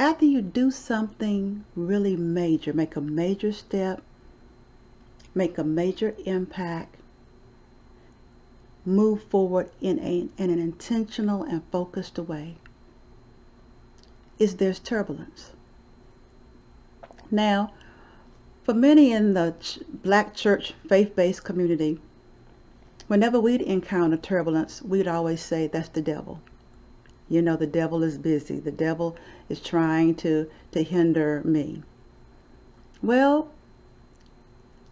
After you do something really major, make a major step, make a major impact, move forward in an intentional and focused way, there's turbulence. Now, for many in the black church faith-based community, whenever we'd encounter turbulence, we'd always say, that's the devil. You know, the devil is busy. The devil is trying to hinder me. Well,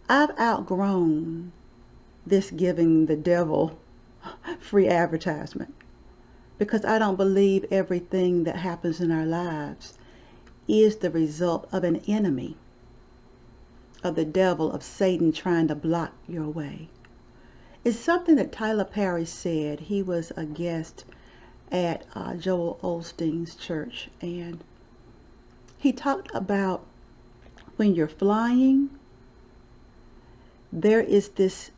I've outgrown this giving the devil free advertisement, because I don't believe everything that happens in our lives is the result of an enemy, of the devil, of Satan trying to block your way. It's something that Tyler Perry said. He was a guest at Joel Osteen's church, and he talked about when you're flying, there is this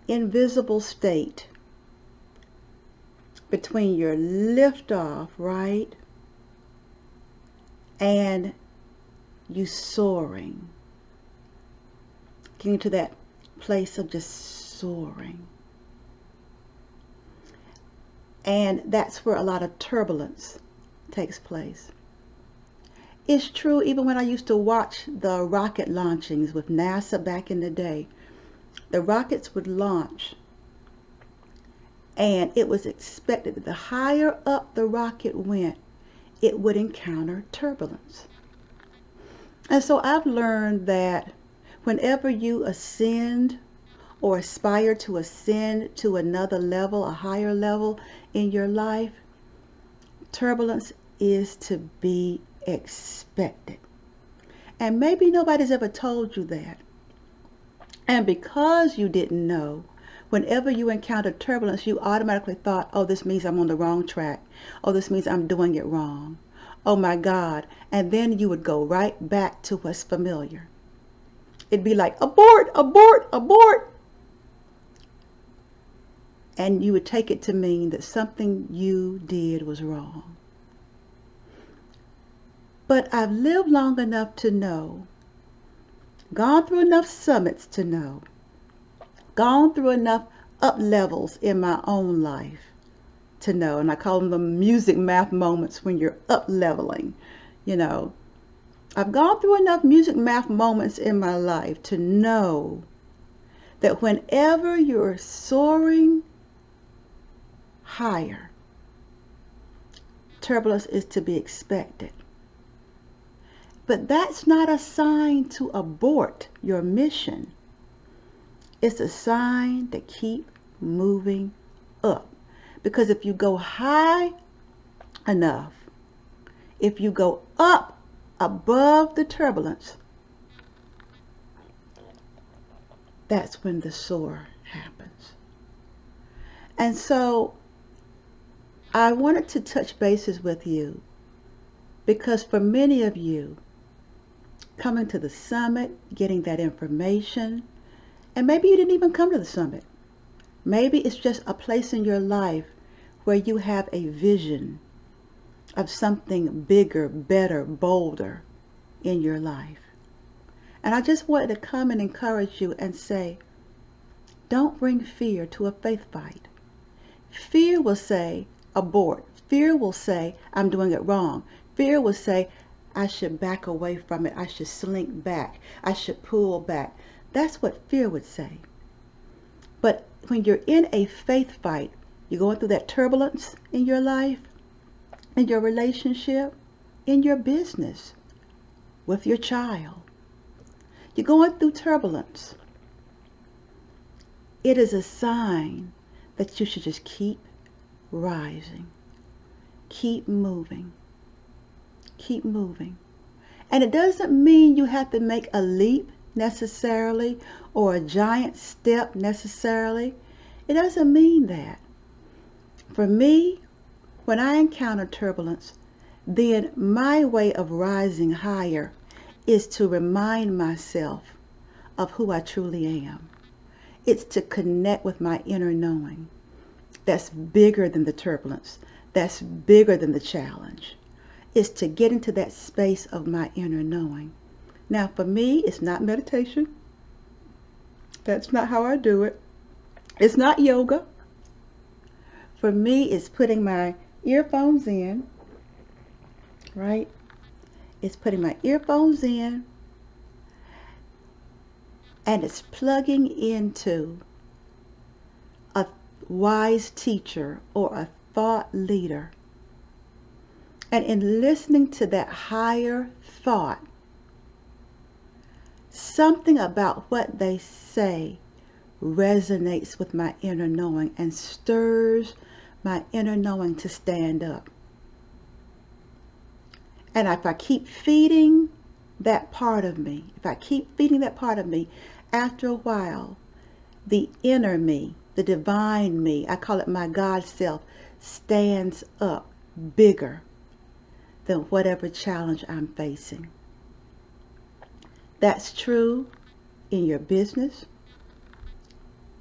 invisible state between your liftoff, right, and you soaring, getting to that place of just soaring. And that's where a lot of turbulence takes place. It's true, even when I used to watch the rocket launchings with NASA back in the day, the rockets would launch, and it was expected that the higher up the rocket went, it would encounter turbulence. And so I've learned that whenever you ascend or aspire to ascend to another level, a higher level in your life, turbulence is to be expected. And maybe nobody's ever told you that. And because you didn't know, whenever you encountered turbulence, you automatically thought, oh, this means I'm on the wrong track. Oh, this means I'm doing it wrong. Oh my God. And then you would go right back to what's familiar. It'd be like, abort, abort, abort. And you would take it to mean that something you did was wrong. But I've lived long enough to know, gone through enough summits to know, gone through enough up levels in my own life to know, and I call them the music math moments when you're up leveling, you know. I've gone through enough music math moments in my life to know that whenever you're soaring higher, turbulence is to be expected. But that's not a sign to abort your mission. It's a sign to keep moving up. Because if you go high enough, if you go up above the turbulence, that's when the soar happens. And so I wanted to touch bases with you because for many of you, coming to the summit, getting that information, and maybe you didn't even come to the summit. Maybe it's just a place in your life where you have a vision of something bigger, better, bolder in your life. And I just wanted to come and encourage you and say, don't bring fear to a faith fight. Fear will say, abort. Fear will say, I'm doing it wrong. Fear will say, I should back away from it. I should slink back. I should pull back. That's what fear would say. But when you're in a faith fight, you're going through that turbulence in your life, in your relationship, in your business, with your child. You're going through turbulence. It is a sign that you should just keep rising, keep moving, keep moving. And it doesn't mean you have to make a leap necessarily or a giant step necessarily. It doesn't mean that. For me, when I encounter turbulence, then my way of rising higher is to remind myself of who I truly am. It's to connect with my inner knowing that's bigger than the turbulence, that's bigger than the challenge. is to get into that space of my inner knowing. Now, for me, it's not meditation. That's not how I do it. It's not yoga. For me, it's putting my earphones in, right? It's putting my earphones in, and it's plugging into a wise teacher or a thought leader. And in listening to that higher thought, something about what they say resonates with my inner knowing and stirs my inner knowing to stand up. And if I keep feeding that part of me, after a while, the inner me, the divine me, I call it my God self, stands up bigger than whatever challenge I'm facing. That's true in your business.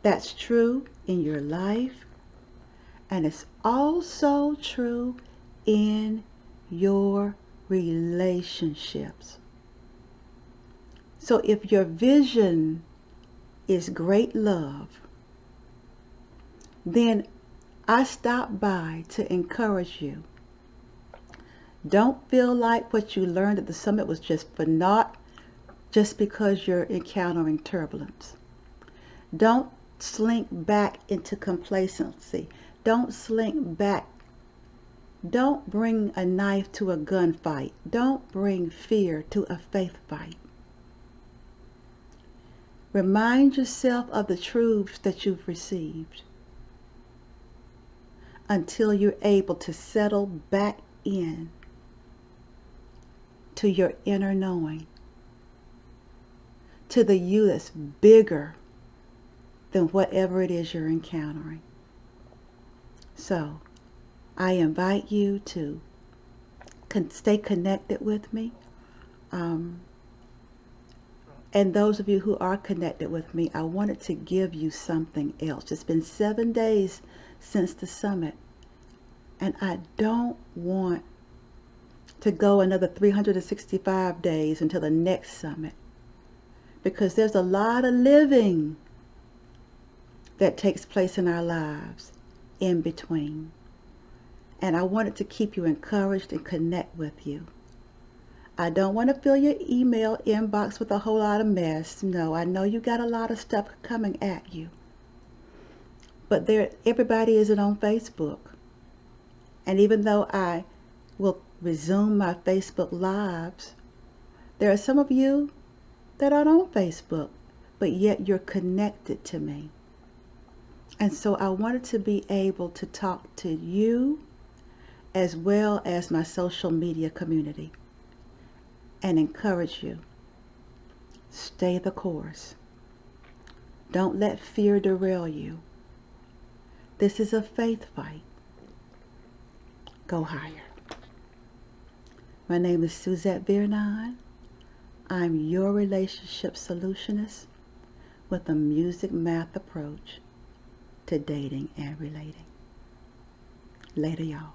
That's true in your life. And it's also true in your relationships. So if your vision is great love, then I stop by to encourage you. Don't feel like what you learned at the summit was just for naught, just because you're encountering turbulence. Don't slink back into complacency. Don't slink back. Don't bring a knife to a gunfight. Don't bring fear to a faith fight. Remind yourself of the truths that you've received until you're able to settle back in to your inner knowing, to the you that's bigger than whatever it is you're encountering. So I invite you to stay connected with me. And those of you who are connected with me, I wanted to give you something else. It's been 7 days since the summit, and I don't want to go another 365 days until the next summit, because there's a lot of living that takes place in our lives in between. And I wanted to keep you encouraged and connect with you. I don't want to fill your email inbox with a whole lot of mess. No, I know you got a lot of stuff coming at you. But everybody isn't on Facebook. And even though I will resume my Facebook Lives, there are some of you that aren't on Facebook, but yet you're connected to me. And so I wanted to be able to talk to you as well as my social media community and encourage you. Stay the course. Don't let fear derail you. This is a faith fight. Go higher. My name is Suzette Vearnon. I'm your relationship solutionist with a music math approach to dating and relating. Later, y'all.